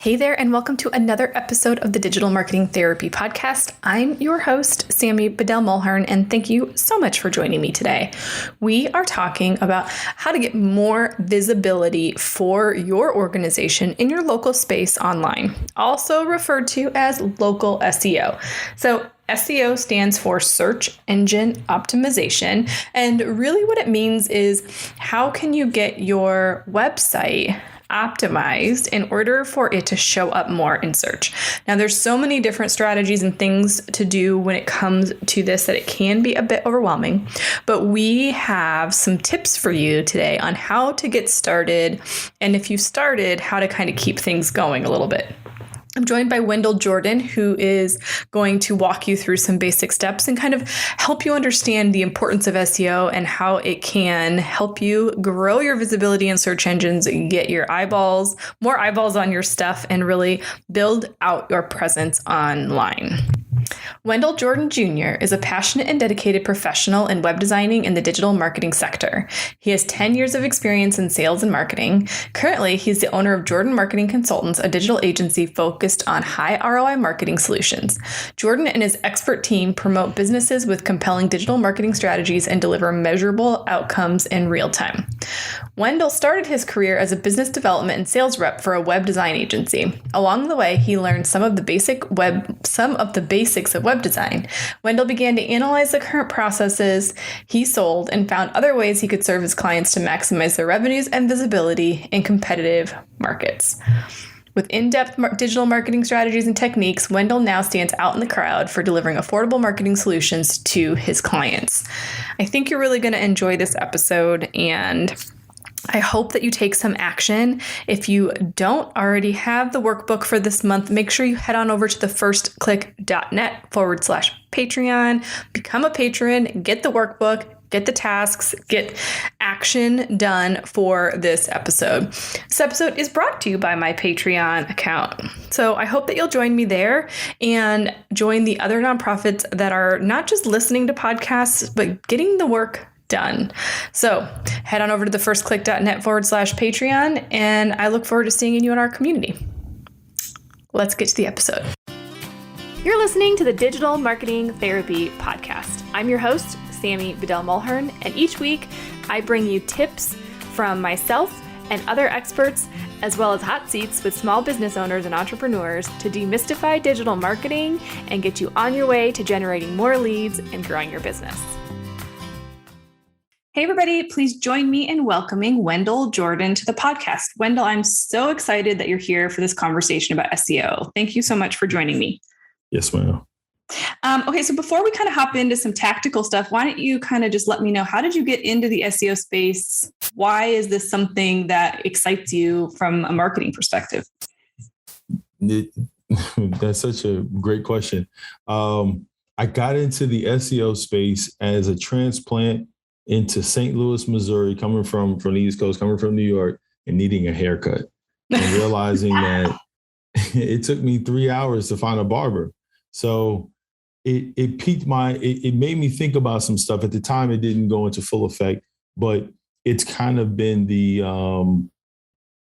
Hey there, and welcome to another episode of the Digital Marketing Therapy Podcast. I'm your host, Sammy Bedell-Mulhern, and thank you so much for joining me today. We are talking about how to get more visibility for your organization in your local space online, also referred to as local SEO. So SEO stands for search engine optimization, and really what it means is how can you get your website optimized in order for it to show up more in search. Now, there's so many different strategies and things to do when it comes to this that it can be a bit overwhelming, but we have some tips for you today on how to get started, and if you started, how to kind of keep things going a little bit. I'm joined by Wendall Jordan, who is going to walk you through some basic steps and kind of help you understand the importance of SEO and how it can help you grow your visibility in search engines, get your more eyeballs on your stuff, and really build out your presence online. Wendall Jordan Jr. is a passionate and dedicated professional in web designing in the digital marketing sector. He has 10 years of experience in sales and marketing. Currently, he's the owner of Jordan Marketing Consultants, a digital agency focused on high ROI marketing solutions. Jordan and his expert team promote businesses with compelling digital marketing strategies and deliver measurable outcomes in real time. Wendall started his career as a business development and sales rep for a web design agency. Along the way, he learned some of the basics of web design. Wendall began to analyze the current processes he sold and found other ways he could serve his clients to maximize their revenues and visibility in competitive markets. With in-depth digital marketing strategies and techniques, Wendall now stands out in the crowd for delivering affordable marketing solutions to his clients. I think you're really going to enjoy this episode, and I hope that you take some action. If you don't already have the workbook for this month, make sure you head on over to thefirstclick.net/Patreon, become a patron, get the workbook, get the tasks, get action done for this episode. This episode is brought to you by my Patreon account. So I hope that you'll join me there and join the other nonprofits that are not just listening to podcasts, but getting the work done. So head on over to thefirstclick.net/Patreon, and I look forward to seeing you in our community. Let's get to the episode. You're listening to the Digital Marketing Therapy Podcast. I'm your host, Sammy Bedell-Mulhern, and each week I bring you tips from myself and other experts, as well as hot seats with small business owners and entrepreneurs to demystify digital marketing and get you on your way to generating more leads and growing your business. Hey, everybody, please join me in welcoming Wendall Jordan to the podcast. Wendall, I'm so excited that you're here for this conversation about SEO. Thank you so much for joining me. Yes, ma'am. Okay, so before we kind of hop into some tactical stuff, why don't you kind of just let me know, how did you get into the SEO space? Why is this something that excites you from a marketing perspective? That's such a great question. I got into the SEO space as a transplant into St. Louis, Missouri, coming from the East Coast, coming from New York, and needing a haircut, and realizing that it took me 3 hours to find a barber. So it made me think about some stuff. At the time, it didn't go into full effect, but it's kind of been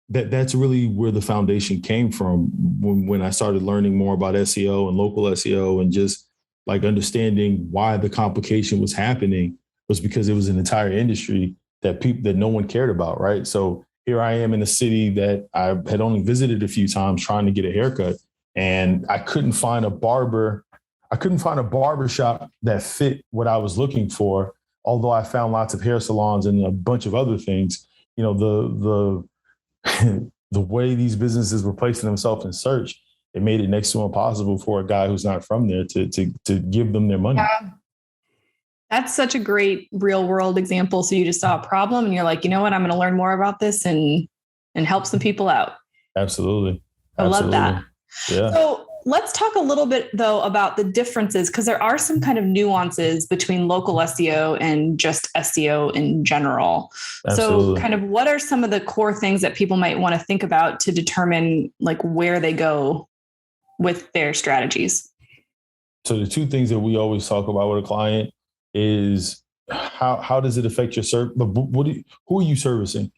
that's really where the foundation came from when I started learning more about SEO and local SEO, and just like understanding why the complication was happening was because it was an entire industry that no one cared about, right? So here I am in a city that I had only visited a few times trying to get a haircut, and I couldn't find a barber. I couldn't find a barber shop that fit what I was looking for, although I found lots of hair salons and a bunch of other things. You know, the way these businesses were placing themselves in search, it made it next to impossible for a guy who's not from there to give them their money. Yeah. That's such a great real world example. So you just saw a problem and you're like, you know what, I'm going to learn more about this and help some people out. Absolutely. I love that. Yeah. So let's talk a little bit though about the differences, because there are some kind of nuances between local SEO and just SEO in general. Absolutely. So kind of what are some of the core things that people might want to think about to determine like where they go with their strategies? So the two things that we always talk about with a client is how does it affect your service? Who are you servicing?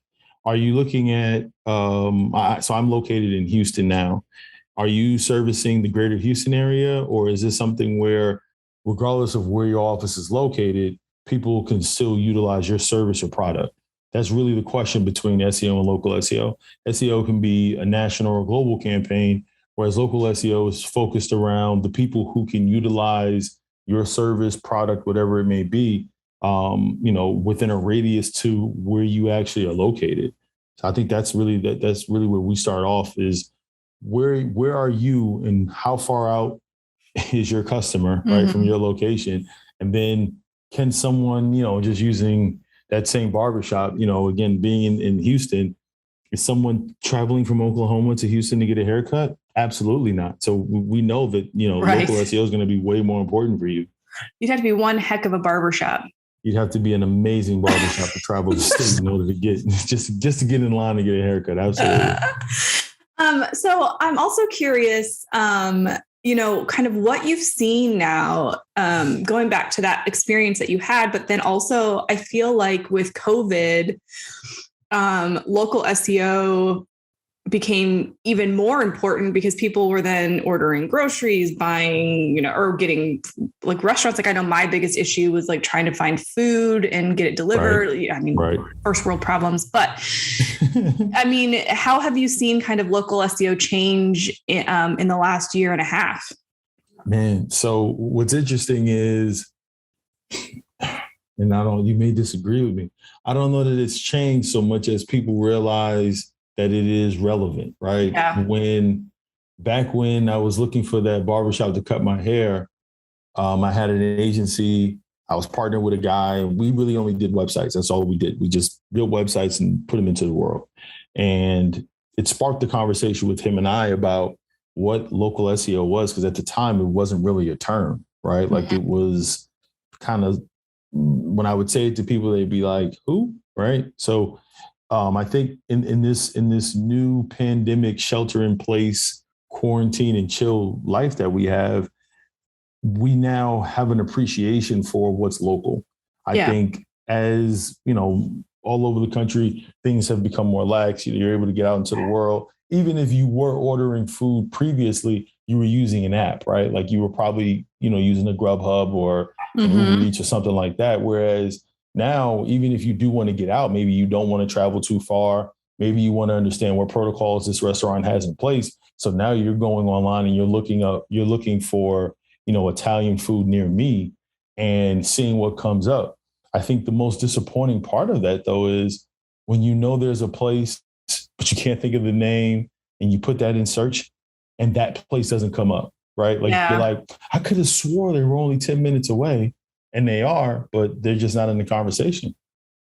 Are you looking at, so I'm located in Houston now. Are you servicing the greater Houston area, or is this something where, regardless of where your office is located, people can still utilize your service or product? That's really the question between SEO and local SEO. SEO can be a national or global campaign, whereas local SEO is focused around the people who can utilize your service, product, whatever it may be, within a radius to where you actually are located. So I think that's really where we start off is where are you and how far out is your customer, right, from your location? And then can someone, just using that same barbershop, again, being in Houston, is someone traveling from Oklahoma to Houston to get a haircut? Absolutely not. So we know that, Right. local SEO is going to be way more important for you. You'd have to be one heck of a barbershop. You'd have to be an amazing barbershop to travel the state in order to get just to get in line to get a haircut. Absolutely. So I'm also curious, kind of what you've seen now, going back to that experience that you had, but then also I feel like with COVID, local SEO became even more important because people were then ordering groceries, buying, or getting like restaurants. Like I know my biggest issue was like trying to find food and get it delivered. Right. I mean, right. First world problems, but I mean, how have you seen kind of local SEO change in the last year and a half? Man, so what's interesting is, and you may disagree with me, I don't know that it's changed so much as people realize that it is relevant, right? Yeah. Back when I was looking for that barbershop to cut my hair, I had an agency. I was partnered with a guy, and we really only did websites. That's all we did. We just built websites and put them into the world. And it sparked the conversation with him and I about what local SEO was, because at the time it wasn't really a term, right? Like it was kind of, when I would say it to people, they'd be like, who? Right? So I think in this new pandemic, shelter in place, quarantine and chill life that we have, we now have an appreciation for what's local. I think as, all over the country, things have become more lax. You're able to get out into the world. Even if you were ordering food previously, you were using an app, right? Like you were probably, using a Grubhub or an Uber Eats or something like that. Whereas now, even if you do want to get out, maybe you don't want to travel too far. Maybe you want to understand what protocols this restaurant has in place. So now you're going online and you're looking for, Italian food near me and seeing what comes up. I think the most disappointing part of that, though, is when there's a place, but you can't think of the name and you put that in search and that place doesn't come up, right? Like you're like, I could have swore they were only 10 minutes away. And they are, but they're just not in the conversation.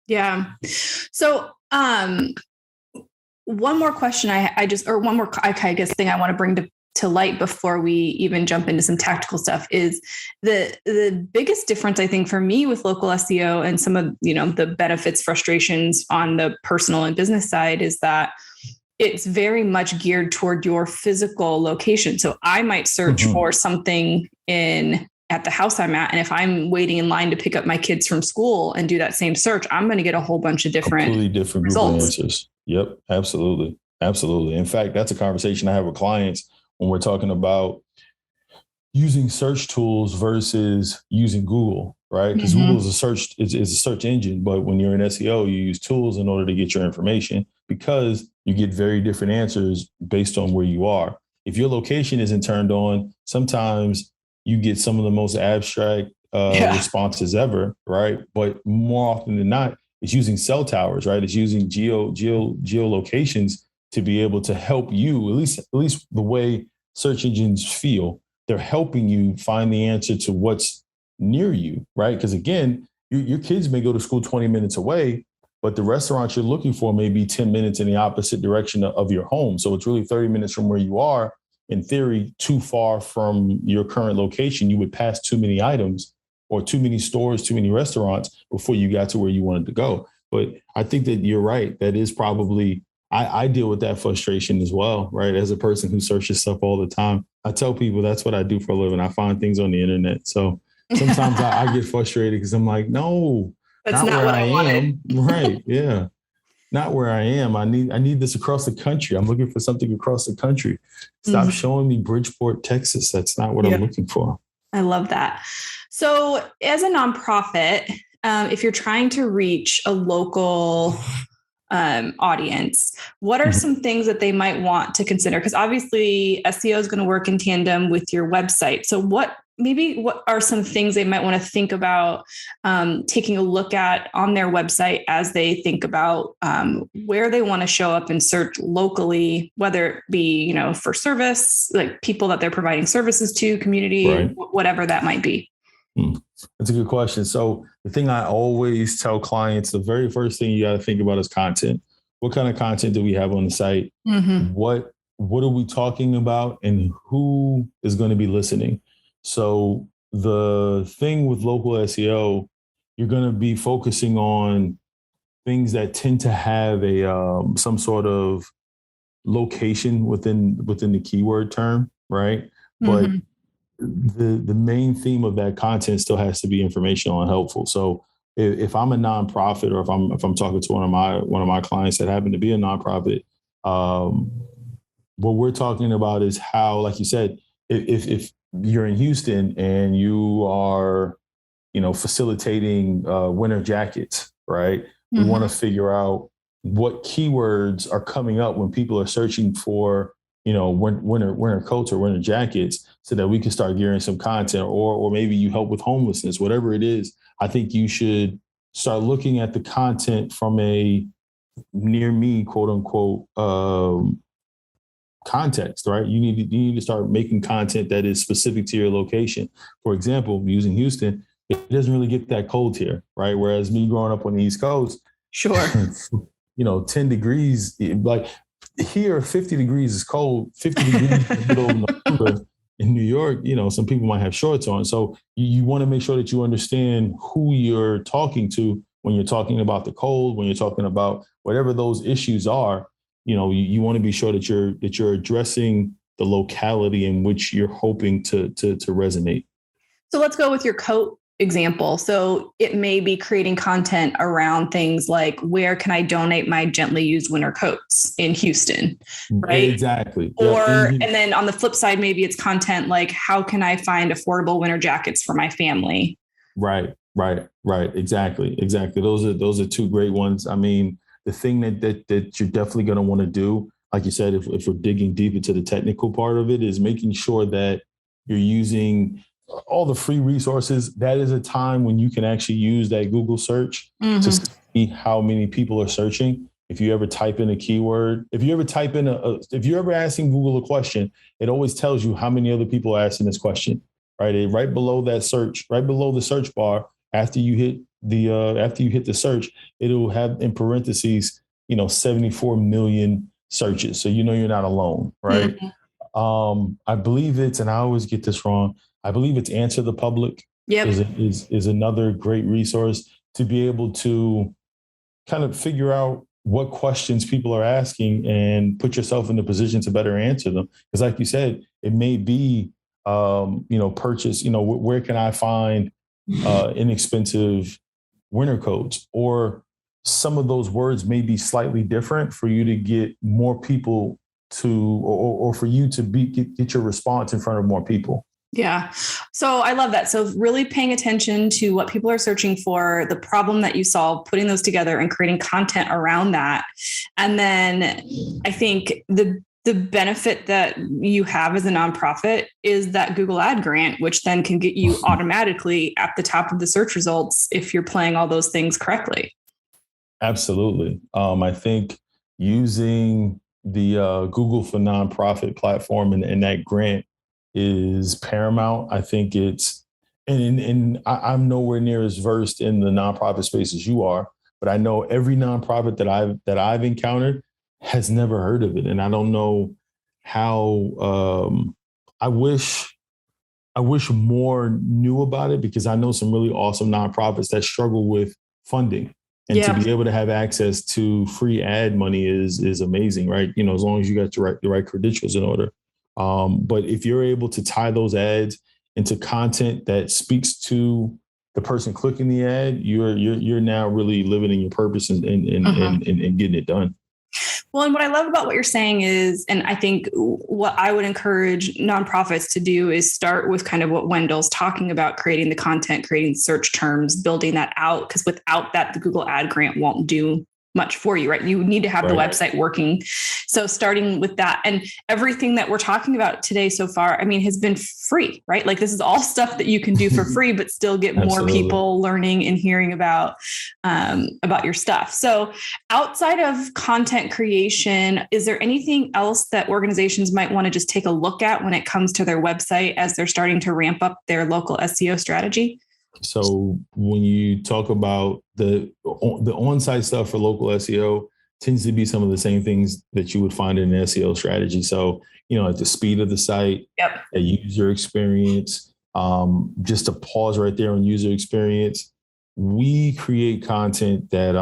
Yeah. So one more question I guess thing I want to bring to light before we even jump into some tactical stuff is the biggest difference, I think, for me with local SEO and some of, the benefits, frustrations on the personal and business side is that it's very much geared toward your physical location. So I might search for something at the house I'm at. And if I'm waiting in line to pick up my kids from school and do that same search, I'm going to get a whole bunch of completely different results. Answers. Yep. Absolutely. Absolutely. In fact, that's a conversation I have with clients when we're talking about using search tools versus using Google, right? Because Google is a search engine, but when you're in SEO, you use tools in order to get your information because you get very different answers based on where you are. If your location isn't turned on, sometimes you get some of the most abstract responses ever, right? But more often than not, it's using cell towers, right? It's using geolocations to be able to help you, at least the way search engines feel. They're helping you find the answer to what's near you, right? Because again, your kids may go to school 20 minutes away, but the restaurant you're looking for may be 10 minutes in the opposite direction of your home. So it's really 30 minutes from where you are. In theory, too far from your current location, you would pass too many items or too many stores, too many restaurants before you got to where you wanted to go. But I think that you're right. That is probably, I deal with that frustration as well, right? As a person who searches stuff all the time, I tell people that's what I do for a living. I find things on the internet. So sometimes I get frustrated because I'm like, no, that's not what I am. Right. Yeah. not where I am. I need this across the country. I'm looking for something across the country. Stop showing me Bridgeport, Texas. That's not what I'm looking for. I love that. So as a nonprofit, if you're trying to reach a local audience, what are some things that they might want to consider? Because obviously SEO is going to work in tandem with your website. So what are some things they might want to think about taking a look at on their website as they think about where they want to show up and search locally, whether it be, for service, like people that they're providing services to, community, right, whatever that might be? That's a good question. So the thing I always tell clients, the very first thing you got to think about is content. What kind of content do we have on the site? What are we talking about, and who is going to be listening? So the thing with local SEO, you're going to be focusing on things that tend to have a some sort of location within the keyword term, right? But the main theme of that content still has to be informational and helpful. So if I'm a nonprofit, or if I'm talking to one of my clients that happen to be a nonprofit, what we're talking about is how, like you said, if you're in Houston and you are, facilitating winter jackets, right? We want to figure out what keywords are coming up when people are searching for, winter coats or winter jackets, so that we can start gearing some content, or maybe you help with homelessness, whatever it is. I think you should start looking at the content from a near me, quote unquote, context, right? You need to start making content that is specific to your location. For example, using Houston, it doesn't really get that cold here, right? Whereas me growing up on the East Coast, sure, 10 degrees, like here, 50 degrees is cold. 50 degrees in the middle of November in New York, some people might have shorts on. So you want to make sure that you understand who you're talking to when you're talking about the cold, when you're talking about whatever those issues are. You want to be sure that you're addressing the locality in which you're hoping to resonate. So let's go with your coat example. So it may be creating content around things like, where can I donate my gently used winter coats in Houston, right? Exactly. Or, and then on the flip side, maybe it's content like, how can I find affordable winter jackets for my family? Right. Exactly. Those are two great ones. I mean, the thing that you're definitely going to want to do, like you said, if we're digging deep into the technical part of it, is making sure that you're using all the free resources. That is a time when you can actually use that Google search to see how many people are searching. If you ever type in a keyword, if you're ever asking Google a question, it always tells you how many other people are asking this question, right? Right below that search, right below the search bar, after you hit the search, it'll have in parentheses, 74 million searches. So you're not alone, right? I believe and I always get this wrong, I believe it's Answer the Public is another great resource to be able to kind of figure out what questions people are asking and put yourself in the position to better answer them. Because like you said, it may be, purchase, where can I find inexpensive winter coats? Or some of those words may be slightly different for you to get more people to, or for you to get your response in front of more people. Yeah. So I love that. So really paying attention to what people are searching for, the problem that you solve, putting those together and creating content around that. And then I think the benefit that you have as a nonprofit is that Google ad grant, which then can get you automatically at the top of the search results if you're playing all those things correctly. Absolutely. I think using the Google for Nonprofit platform and that grant is paramount. I think it's, and I'm nowhere near as versed in the nonprofit space as you are, but I know every nonprofit that I've encountered has never heard of it. And I don't know how, I wish more knew about it, because I know some really awesome nonprofits that struggle with funding. And to be able to have access to free ad money is amazing, right? As long as you got the right credentials in order. But if you're able to tie those ads into content that speaks to the person clicking the ad, you're now really living in your purpose and getting it done. Well, and what I love about what you're saying is, and I think what I would encourage nonprofits to do is start with kind of what Wendall's talking about, creating the content, creating search terms, building that out. Because without that, the Google ad grant won't do much for you, right? You need to have the website working. So starting with that, and everything that we're talking about today so far, I mean, has been free, right? Like this is all stuff that you can do for free, but still get more people learning and hearing about your stuff. So outside of content creation, is there anything else that organizations might want to just take a look at when it comes to their website as they're starting to ramp up their local SEO strategy? So when you talk about the on-site stuff for local SEO, tends to be some of the same things that you would find in an SEO strategy. So, at the speed of the site, a user experience, just to pause right there on user experience, we create content that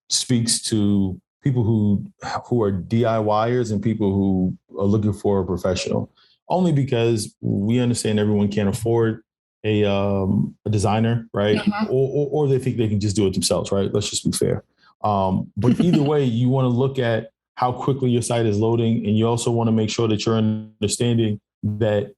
speaks to people who are DIYers and people who are looking for a professional, only because we understand everyone can't afford a designer, right? Or they think they can just do it themselves, right? Let's just be fair. But either way, you want to look at how quickly your site is loading, and you also want to make sure that you're understanding that.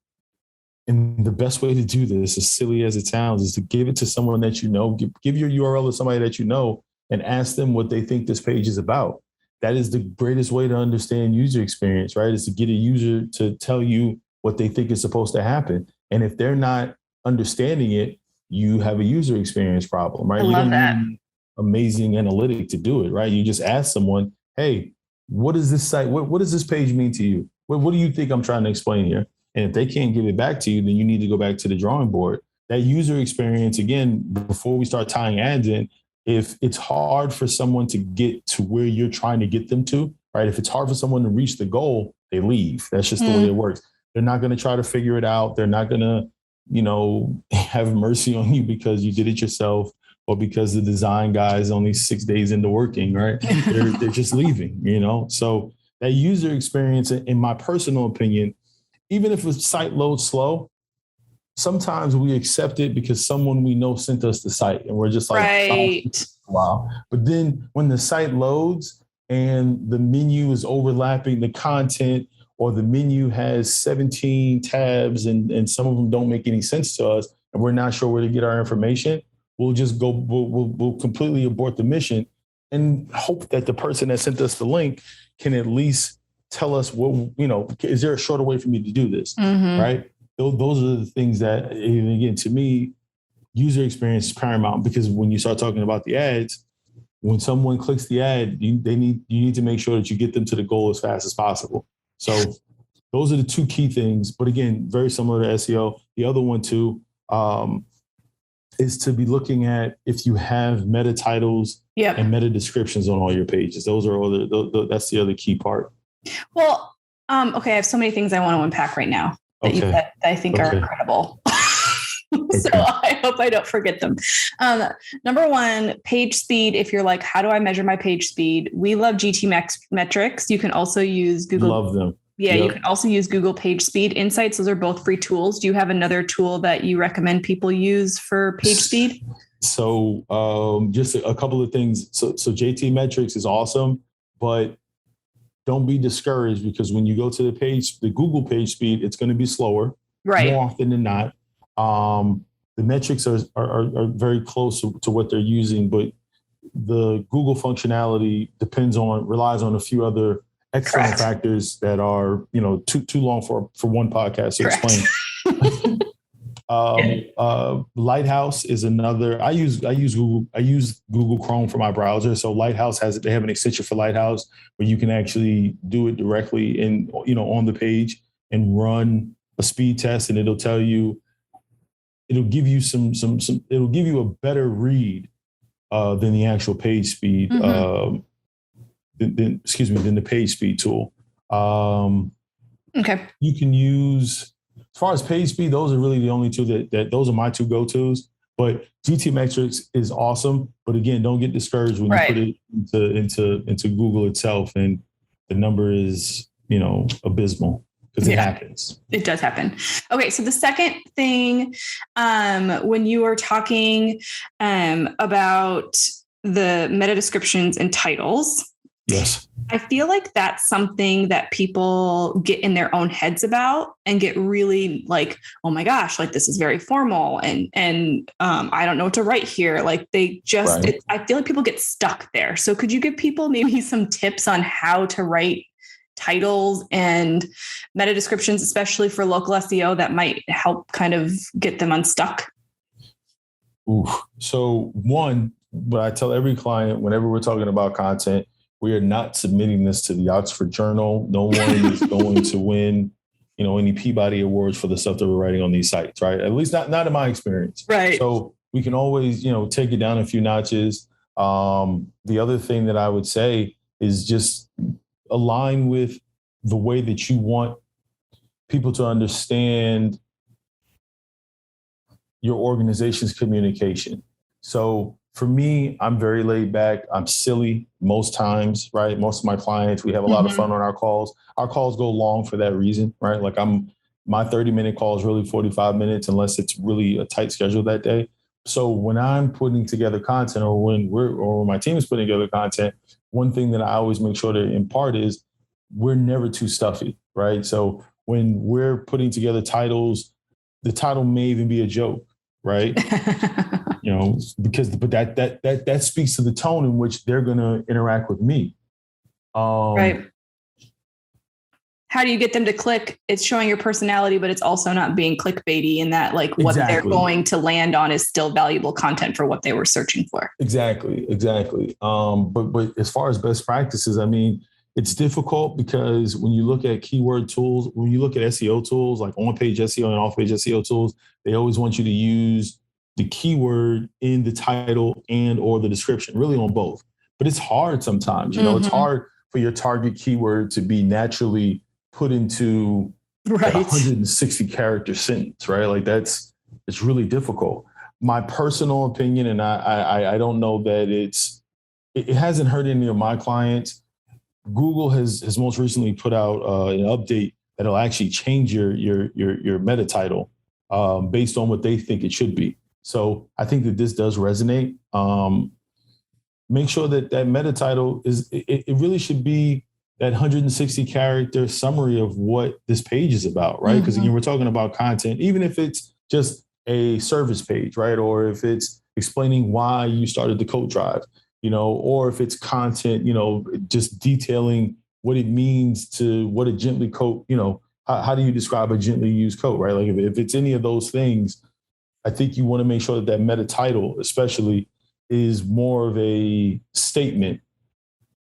And the best way to do this, as silly as it sounds, is to give it to someone that you know. Give your URL to somebody that you know, and ask them what they think this page is about. That is the greatest way to understand user experience, right? Is to get a user to tell you what they think is supposed to happen, and if they're not understanding it, you have a user experience problem, right? You don't need amazing analytic to do it, right? You just ask someone, hey, what is this site? What does this page mean to you? What do you think I'm trying to explain here? And if they can't give it back to you, then you need to go back to the drawing board. That user experience, again, before we start tying ads in, if it's hard for someone to get to where you're trying to get them to, right? If it's hard for someone to reach the goal, they leave. That's just the way it works. They're not going to try to figure it out. They're not going to have mercy on you because you did it yourself, or because the design guy is only 6 days into working, right? They're just leaving, So that user experience, in my personal opinion, even if a site loads slow, sometimes we accept it because someone we know sent us the site, and we're just like, right. Oh, wow. But then when the site loads and the menu is overlapping the content, or the menu has 17 tabs and some of them don't make any sense to us, and we're not sure where to get our information, we'll just go, we'll completely abort the mission and hope that the person that sent us the link can at least tell us is there a shorter way for me to do this? Right? Those are the things that, again, to me, user experience is paramount, because when you start talking about the ads, when someone clicks the ad, you need to make sure that you get them to the goal as fast as possible. So those are the two key things. But again, very similar to SEO. The other one too is to be looking at if you have meta titles and meta descriptions on all your pages. That's the other key part. Well, okay, I have so many things I want to unpack right now that I think are incredible. So I hope I don't forget them. Number one, page speed. If you're like, how do I measure my page speed? We love GT metrics. You can also use Google. Love them. Yeah, you can also use Google Page Speed Insights. Those are both free tools. Do you have another tool that you recommend people use for page speed? So just a couple of things. So JT Metrics is awesome, but don't be discouraged, because when you go to the Google Page Speed, it's going to be slower, more often than not. The metrics are very close to what they're using, but the Google functionality relies on a few other external factors that are, too long for one podcast to explain. Lighthouse is another. I use Google Chrome for my browser. So Lighthouse they have an extension for Lighthouse where you can actually do it directly on the page and run a speed test, and it'll give you it'll give you a better read than the actual page speed. Than the page speed tool. You can use, as far as page speed, those are really the only two that those are my two go-tos. But GT Metrics is awesome. But again, don't get discouraged when you put it into Google itself and the number is, abysmal. because it happens. It does happen. Okay. So the second thing, when you are talking about the meta descriptions and titles, yes, I feel like that's something that people get in their own heads about and get really like, oh my gosh, like this is very formal and I don't know what to write here. Like they just, right. I feel like people get stuck there. So could you give people maybe some tips on how to write titles and meta descriptions, especially for local SEO, that might help kind of get them unstuck? Ooh. So one, what I tell every client whenever we're talking about content, we are not submitting this to the Oxford Journal. No one is going to win, any Peabody Awards for the stuff that we're writing on these sites, right? At least not in my experience. Right. So we can always, take it down a few notches. The other thing that I would say is just align with the way that you want people to understand your organization's communication. So for me, I'm very laid back. I'm silly most times, right? Most of my clients, we have a lot of fun on our calls. Our calls go long for that reason, right? Like my 30-minute call is really 45 minutes unless it's really a tight schedule that day. So when I'm putting together content or when my team is putting together content, one thing that I always make sure to impart is we're never too stuffy, right? So when we're putting together titles, the title may even be a joke, right? But that speaks to the tone in which they're going to interact with me. Right. How do you get them to click? It's showing your personality, but it's also not being clickbaity in that like what they're going to land on is still valuable content for what they were searching for. Exactly. But as far as best practices, I mean, it's difficult because when you look at keyword tools, when you look at SEO tools, like on-page SEO and off-page SEO tools, they always want you to use the keyword in the title and or the description, really on both. But it's hard sometimes, it's hard for your target keyword to be naturally put into a 160 character sentence, right? Like it's really difficult. My personal opinion, and I don't know that it hasn't hurt any of my clients. Google has most recently put out an update that'll actually change your meta title based on what they think it should be. So I think that this does resonate. Make sure that meta title it really should be that 160 character summary of what this page is about, right? Because again, we're talking about content, even if it's just a service page, right? Or if it's explaining why you started the coat drive, or if it's content, just detailing what it means to what a gently coat, how do you describe a gently used coat, right? Like if it's any of those things, I think you want to make sure that meta title, especially, is more of a statement.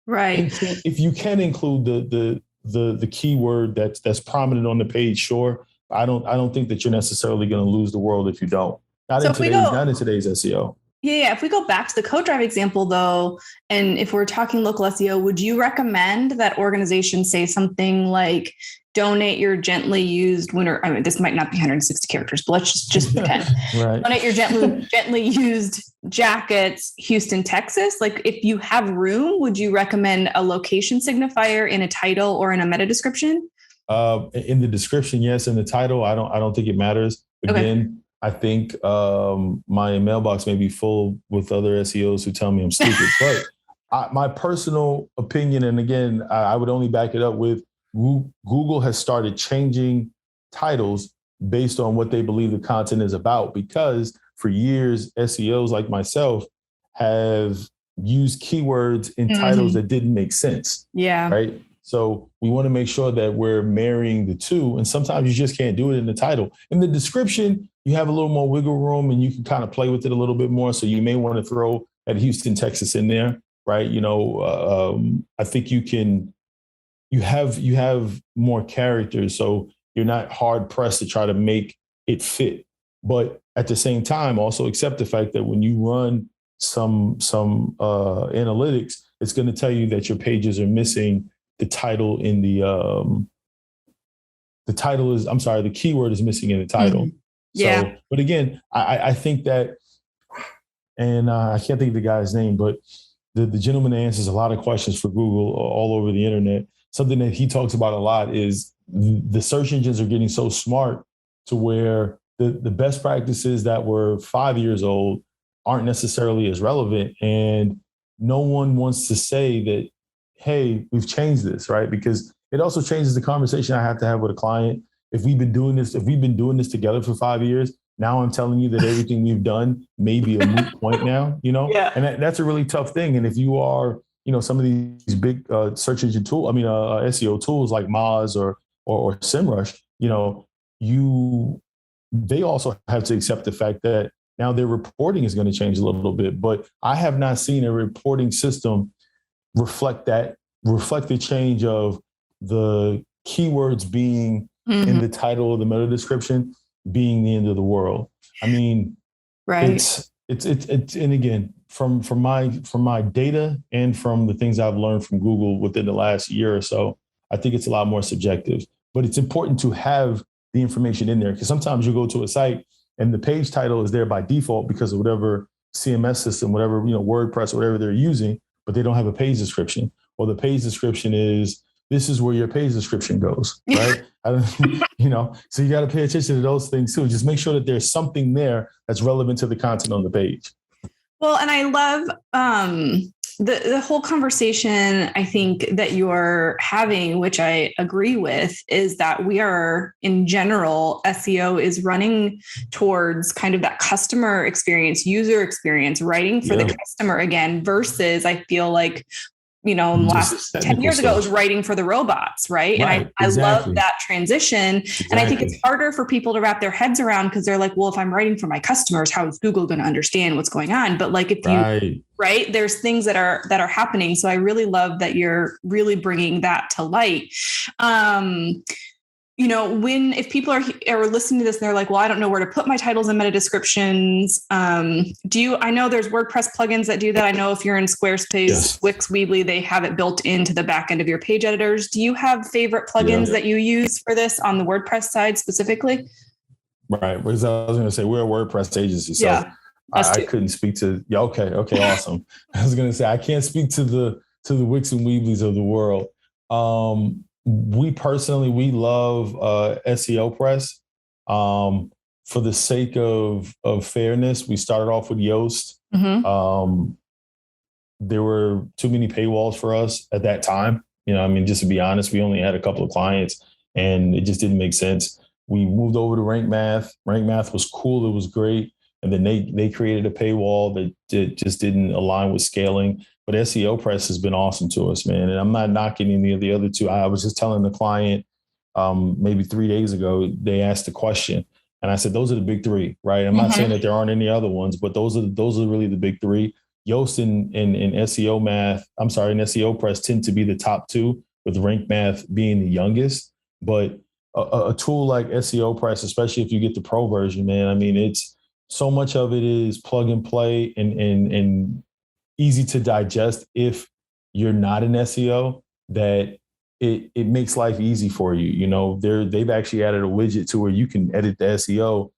Right. If you can include the keyword that's prominent on the page, sure. I don't think that you're necessarily going to lose the world if you don't. Not in today's SEO. Yeah. If we go back to the code drive example, though, and if we're talking local SEO, would you recommend that organizations say something like, donate your gently used winter? I mean, this might not be 160 characters, but let's just pretend. Right. Donate your gently used jackets, Houston, Texas. Like if you have room, would you recommend a location signifier in a title or in a meta description? In the description, yes. In the title, I don't think it matters. Again, I think my mailbox may be full with other SEOs who tell me I'm stupid. But my personal opinion, and again, I would only back it up with Google has started changing titles based on what they believe the content is about, because for years, SEOs like myself have used keywords in titles that didn't make sense. Yeah. Right. So we want to make sure that we're marrying the two. And sometimes you just can't do it in the title. In the description, you have a little more wiggle room and you can kind of play with it a little bit more. So you may want to throw at Houston, Texas in there. Right. I think you have more characters, so you're not hard pressed to try to make it fit. But at the same time, also accept the fact that when you run some analytics, it's going to tell you that your pages are missing the title in the keyword is missing in the title. Yeah. So, but again, I think that, and I can't think of the guy's name, but the gentleman answers a lot of questions for Google all over the internet. Something that he talks about a lot is the search engines are getting so smart to where the best practices that were 5 years old aren't necessarily as relevant. And no one wants to say that, hey, we've changed this, right? Because it also changes the conversation I have to have with a client. If we've been doing this together for 5 years, now I'm telling you that everything we've done may be a moot point now, Yeah. and that's a really tough thing. And if you are, some of these big search engine SEO tools like Moz or SEMrush, they also have to accept the fact that now their reporting is going to change a little bit. But I have not seen a reporting system reflect the change of the keywords being in the title of the meta description being the end of the world. I mean, right. It's and again, from my data and from the things I've learned from Google within the last year or so, I think it's a lot more subjective. But it's important to have the information in there, because sometimes you go to a site and the page title is there by default because of whatever CMS system, whatever, WordPress, whatever they're using, but they don't have a page description. Or the page description is, this is where your page description goes, right? So you got to pay attention to those things too. Just make sure that there's something there that's relevant to the content on the page. Well, and I love the whole conversation, I think, that you're having, which I agree with, is that we are, in general, SEO is running towards kind of that customer experience, user experience, writing for the customer again, versus I feel like, last 10 years ago, it was writing for the robots, right? And I love that transition. Exactly. And I think it's harder for people to wrap their heads around, because they're like, well, if I'm writing for my customers, how is Google going to understand what's going on? But like, if you, right, there's things that are happening. So I really love that you're really bringing that to light. If people are listening to this and they're like, well, I don't know where to put my titles and meta descriptions. I know there's WordPress plugins that do that. I know if you're in Squarespace, Wix, Weebly, they have it built into the back end of your page editors. Do you have favorite plugins that you use for this on the WordPress side specifically? Right. Because I was going to say, we're a WordPress agency. So I couldn't speak to, okay, awesome. I was going to say, I can't speak to the Wix and Weebly's of the world. We love SEO Press. For the sake of fairness, we started off with Yoast. Mm-hmm. There were too many paywalls for us at that time. Just to be honest, we only had a couple of clients and it just didn't make sense. We moved over to Rank Math. Rank Math was cool. It was great. And then they created a paywall that just didn't align with scaling. But SEO Press has been awesome to us, man. And I'm not knocking any of the other two. I was just telling the client maybe 3 days ago, they asked a question. And I said, those are the big three, right? I'm not saying that there aren't any other ones, but those are really the big three. Yoast and SEO Press tend to be the top two, with Rank Math being the youngest. But a tool like SEO Press, especially if you get the pro version, man, it's so much of it is plug and play and easy to digest if you're not an SEO, that it makes life easy for you. They've actually added a widget to where you can edit the SEO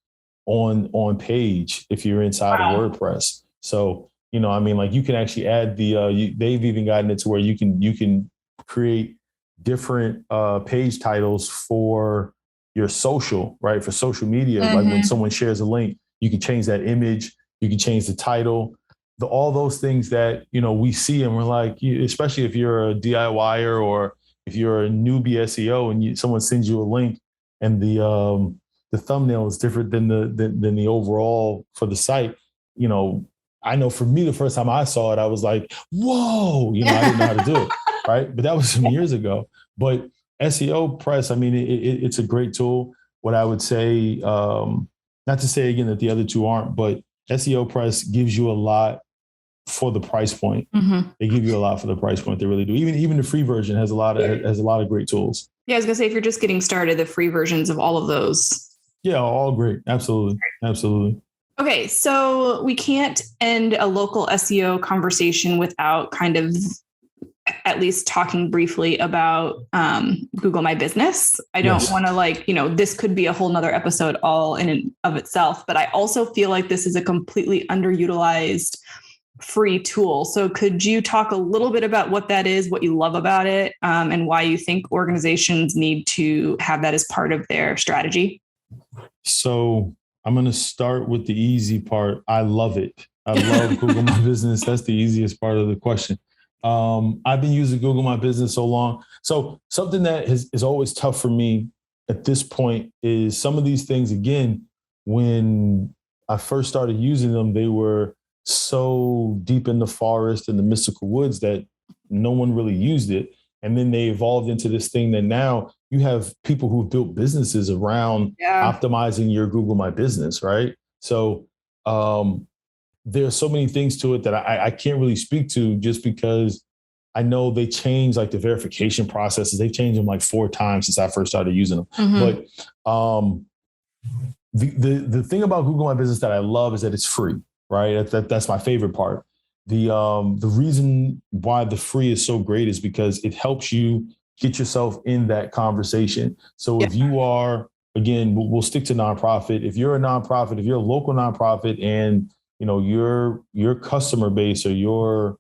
on page if you're inside of WordPress. So, you can actually add they've even gotten it to where you can create different page titles for your social, right? For social media. Mm-hmm. Like when someone shares a link, you can change that image, you can change the title, all those things that, we see and we're like, especially if you're a DIYer or if you're a newbie SEO and someone sends you a link and the thumbnail is different than the overall for the site. I know for me, the first time I saw it, I was like, whoa, I didn't know how to do it. Right. But that was some years ago. But SEO Press, it's a great tool. What I would say, not to say again that the other two aren't, but SEO Press gives you a lot for the price point. Mm-hmm. They give you a lot for the price point. They really do. Even the free version has a lot of great tools. Yeah, I was gonna say, if you're just getting started, the free versions of all of those. Yeah, all great. Absolutely. Okay, so we can't end a local SEO conversation without kind of at least talking briefly about Google My Business. I don't want to this could be a whole nother episode all in and of itself, but I also feel like this is a completely underutilized free tool. So could you talk a little bit about what that is, what you love about it, and why you think organizations need to have that as part of their strategy? So I'm going to start with the easy part. I love it. I love Google My Business. That's the easiest part of the question. I've been using Google My Business so long. So something that is always tough for me at this point is some of these things, again, when I first started using them, they were so deep in the forest and the mystical woods that no one really used it. And then they evolved into this thing that now you have people who've built businesses around optimizing your Google My Business, right? So there's so many things to it that I can't really speak to, just because I know they changed like the verification processes. They've changed them like 4 times since I first started using them. Mm-hmm. But the thing about Google My Business that I love is that it's free, right? That's my favorite part. The reason why the free is so great is because it helps you get yourself in that conversation. So if you are, again, we'll stick to nonprofit. If you're a nonprofit, if you're a local nonprofit, and your customer base or your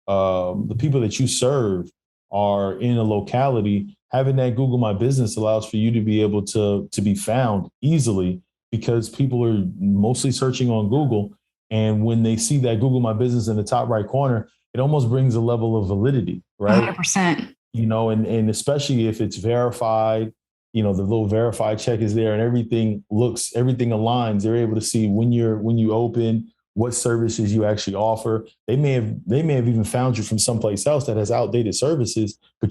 the people that you serve are in a locality, having that Google My Business allows for you to be able to be found easily, because people are mostly searching on Google. And when they see that Google My Business in the top right corner, it almost brings a level of validity, right? 100%. And especially if it's verified, the little verified check is there and everything aligns. They're able to see when you open, what services you actually offer. They may have even found you from someplace else that has outdated services, but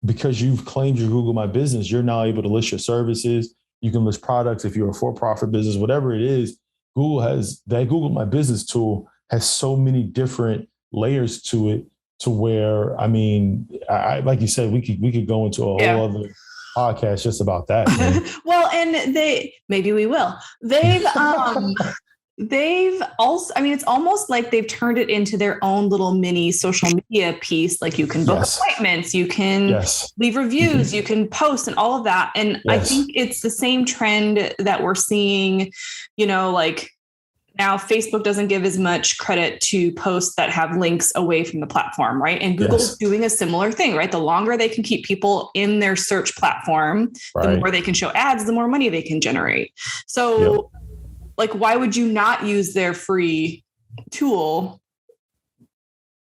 because you've claimed your Google My Business, you're now able to list your services. You can list products if you're a for-profit business, whatever it is. Google My Business tool has so many different layers to it, to where, I like you said, we could go into a whole other podcast just about that. Well, and maybe we will. They've also, it's almost like they've turned it into their own little mini social media piece. Like you can book appointments, you can leave reviews, you can post and all of that. And I think it's the same trend that we're seeing, like now Facebook doesn't give as much credit to posts that have links away from the platform, right? And Google's doing a similar thing, right? The longer they can keep people in their search platform, the more they can show ads, the more money they can generate. So like, why would you not use their free tool?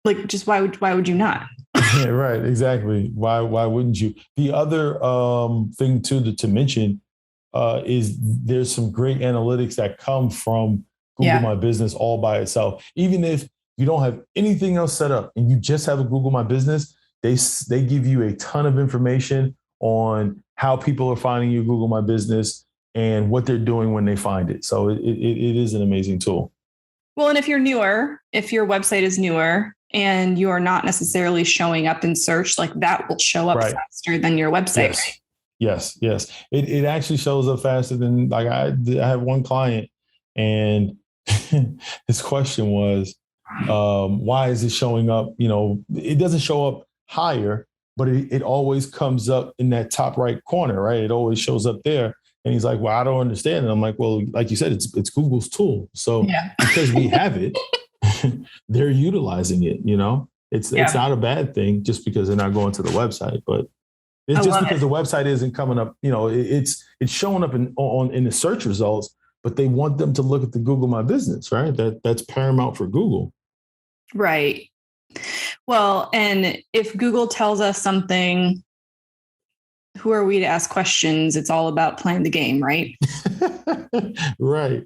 Like, just why would you not? Yeah, right. Exactly. Why wouldn't you? The other thing too to mention is there's some great analytics that come from Google My Business all by itself. Even if you don't have anything else set up and you just have a Google My Business, they give you a ton of information on how people are finding your Google My Business and what they're doing when they find it. So it is an amazing tool. Well, and if you're newer, if your website is newer and you are not necessarily showing up in search, like that will show up faster than your website. Yes. It actually shows up faster than, like, I have one client, and his question was, why is it showing up? It doesn't show up higher, but it always comes up in that top right corner, right? It always shows up there. And he's like, well, I don't understand. And I'm like, well, like you said, it's Google's tool. So because we have it, they're utilizing it. It's not a bad thing just because they're not going to the website, but it's just because the website isn't coming up. It's showing up in the search results, but they want them to look at the Google My Business, right? That's paramount for Google. Right. Well, and if Google tells us something, who are we to ask questions? It's all about playing the game, right? Right.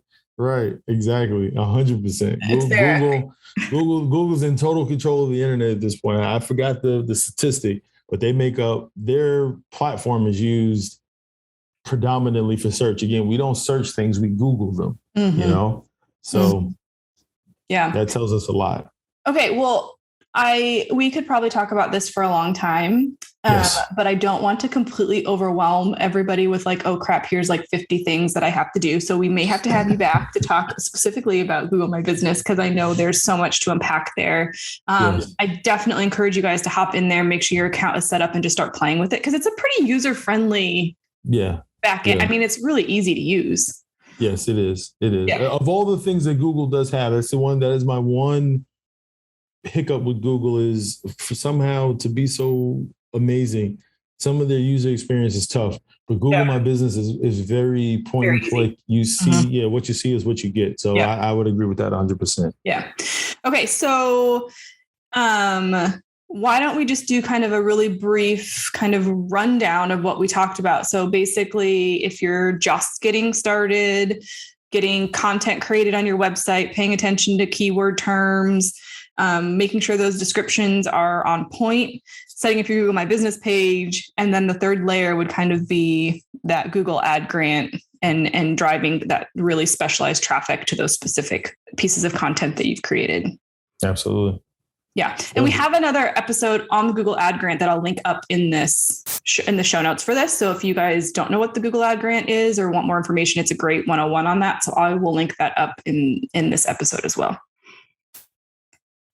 Exactly. 100%. Google's in total control of the internet at this point. I forgot the statistic, but they make up, their platform is used predominantly for search. Again, we don't search things, we Google them, So that tells us a lot. Okay. Well, we could probably talk about this for a long time, but I don't want to completely overwhelm everybody with like, oh crap, here's like 50 things that I have to do. So we may have to have you back to talk specifically about Google My Business, because I know there's so much to unpack there. I definitely encourage you guys to hop in there, make sure your account is set up, and just start playing with it, because it's a pretty user-friendly backend. It's really easy to use. Yes, it is. It is. Yeah. Of all the things that Google does have, that's the one that is my one hiccup with Google is for somehow to be so amazing. Some of their user experience is tough, but Google My Business is very point and click. You see, what you see is what you get. So I would agree with that 100%. Yeah. Okay. So, why don't we just do kind of a really brief kind of rundown of what we talked about? So basically, if you're just getting started, getting content created on your website, paying attention to keyword terms, making sure those descriptions are on point, setting up your Google My Business page. And then the third layer would kind of be that Google ad grant and driving that really specialized traffic to those specific pieces of content that you've created. Absolutely. Yeah. And we have another episode on the Google ad grant that I'll link up in this in the show notes for this. So if you guys don't know what the Google ad grant is or want more information, it's a great 101 on that. So I will link that up in this episode as well.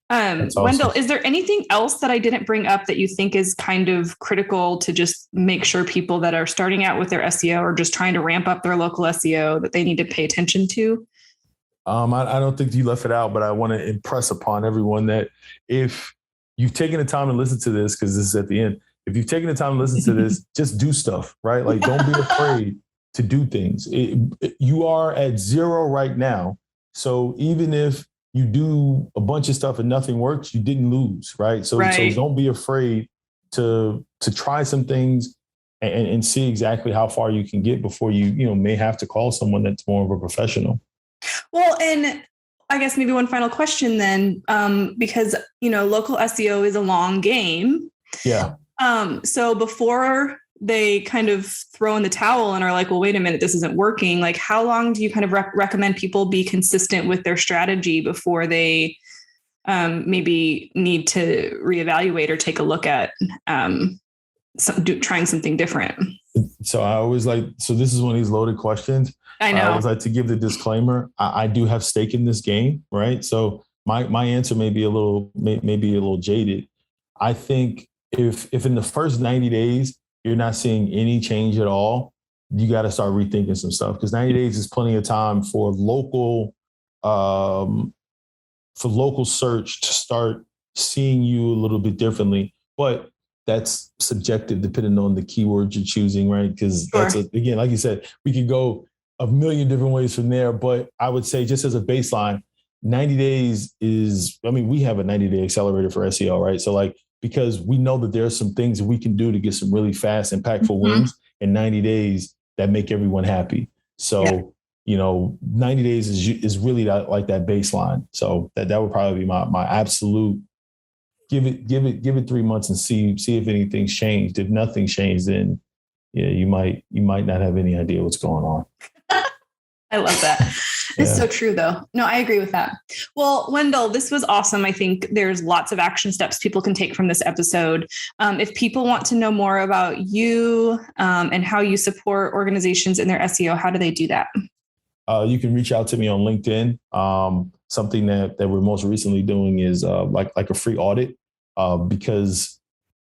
Awesome. Wendell, is there anything else that I didn't bring up that you think is kind of critical to just make sure people that are starting out with their SEO or just trying to ramp up their local SEO that they need to pay attention to? I don't think you left it out, but I want to impress upon everyone that if you've taken the time to listen to this, because this is at the end, if you've taken the time to listen to this, just do stuff, right? Like, don't be afraid to do things. You are at 0 right now. So even if you do a bunch of stuff and nothing works, you didn't lose, right? So don't be afraid to try some things and see exactly how far you can get before you may have to call someone that's more of a professional. Well, and I guess maybe one final question then, because, local SEO is a long game. Yeah. So before they kind of throw in the towel and are like, well, wait a minute, this isn't working. Like, how long do you kind of recommend people be consistent with their strategy before they maybe need to reevaluate or take a look at trying something different? So I always so this is one of these loaded questions. I know. I always like to give the disclaimer. I do have stake in this game, right? So my answer may be a little jaded. I think if in the first 90 days you're not seeing any change at all, you got to start rethinking some stuff, because 90 days is plenty of time for local search to start seeing you a little bit differently. But that's subjective depending on the keywords you're choosing, right? Because again, like you said, we could go a million different ways from there. But I would say, just as a baseline, 90 days we have a 90-day accelerator for SEO, right? So because we know that there are some things that we can do to get some really fast, impactful wins in 90 days that make everyone happy. So, 90 days is really like that baseline. So that would probably be my absolute. Give it 3 months and see if anything's changed. If nothing's changed, then you might not have any idea what's going on. I love that. It's so true, though. No, I agree with that. Well, Wendell, this was awesome. I think there's lots of action steps people can take from this episode. If people want to know more about you and how you support organizations in their SEO, how do they do that? You can reach out to me on LinkedIn. Something that we're most recently doing is like a free audit, because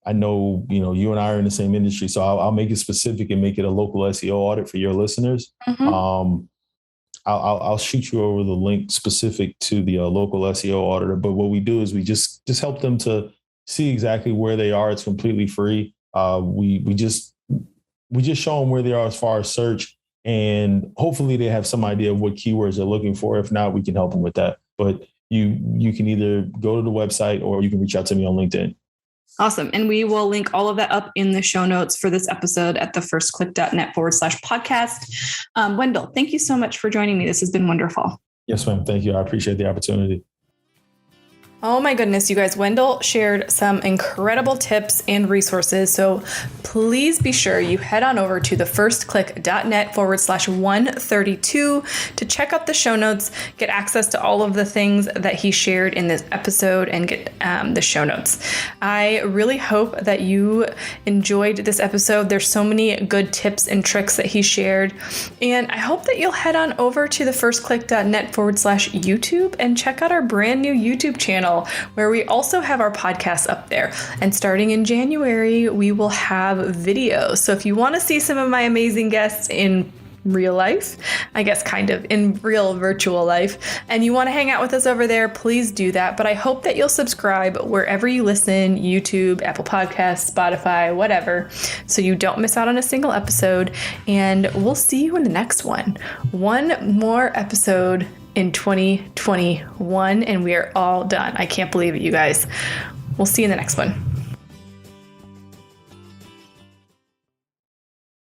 I know, you and I are in the same industry. So I'll make it specific and make it a local SEO audit for your listeners. Mm-hmm. I'll shoot you over the link specific to the local SEO auditor. But what we do is we just help them to see exactly where they are. It's completely free. We just show them where they are as far as search, and hopefully they have some idea of what keywords they're looking for. If not, we can help them with that. But you can either go to the website or you can reach out to me on LinkedIn. Awesome. And we will link all of that up in the show notes for this episode at thefirstclick.net/podcast. Wendell, thank you so much for joining me. This has been wonderful. Yes, ma'am. Thank you. I appreciate the opportunity. Oh my goodness, you guys, Wendell shared some incredible tips and resources. So please be sure you head on over to thefirstclick.net/132 to check out the show notes, get access to all of the things that he shared in this episode, and get the show notes. I really hope that you enjoyed this episode. There's so many good tips and tricks that he shared. And I hope that you'll head on over to thefirstclick.net/YouTube and check out our brand new YouTube channel, where we also have our podcasts up there. And starting in January, we will have videos. So if you want to see some of my amazing guests in real life, I guess kind of in real virtual life, and you want to hang out with us over there, please do that. But I hope that you'll subscribe wherever you listen, YouTube, Apple Podcasts, Spotify, whatever, so you don't miss out on a single episode. And we'll see you in the next one. One more episode in 2021, and we are all done. I can't believe it, you guys. We'll see you in the next one.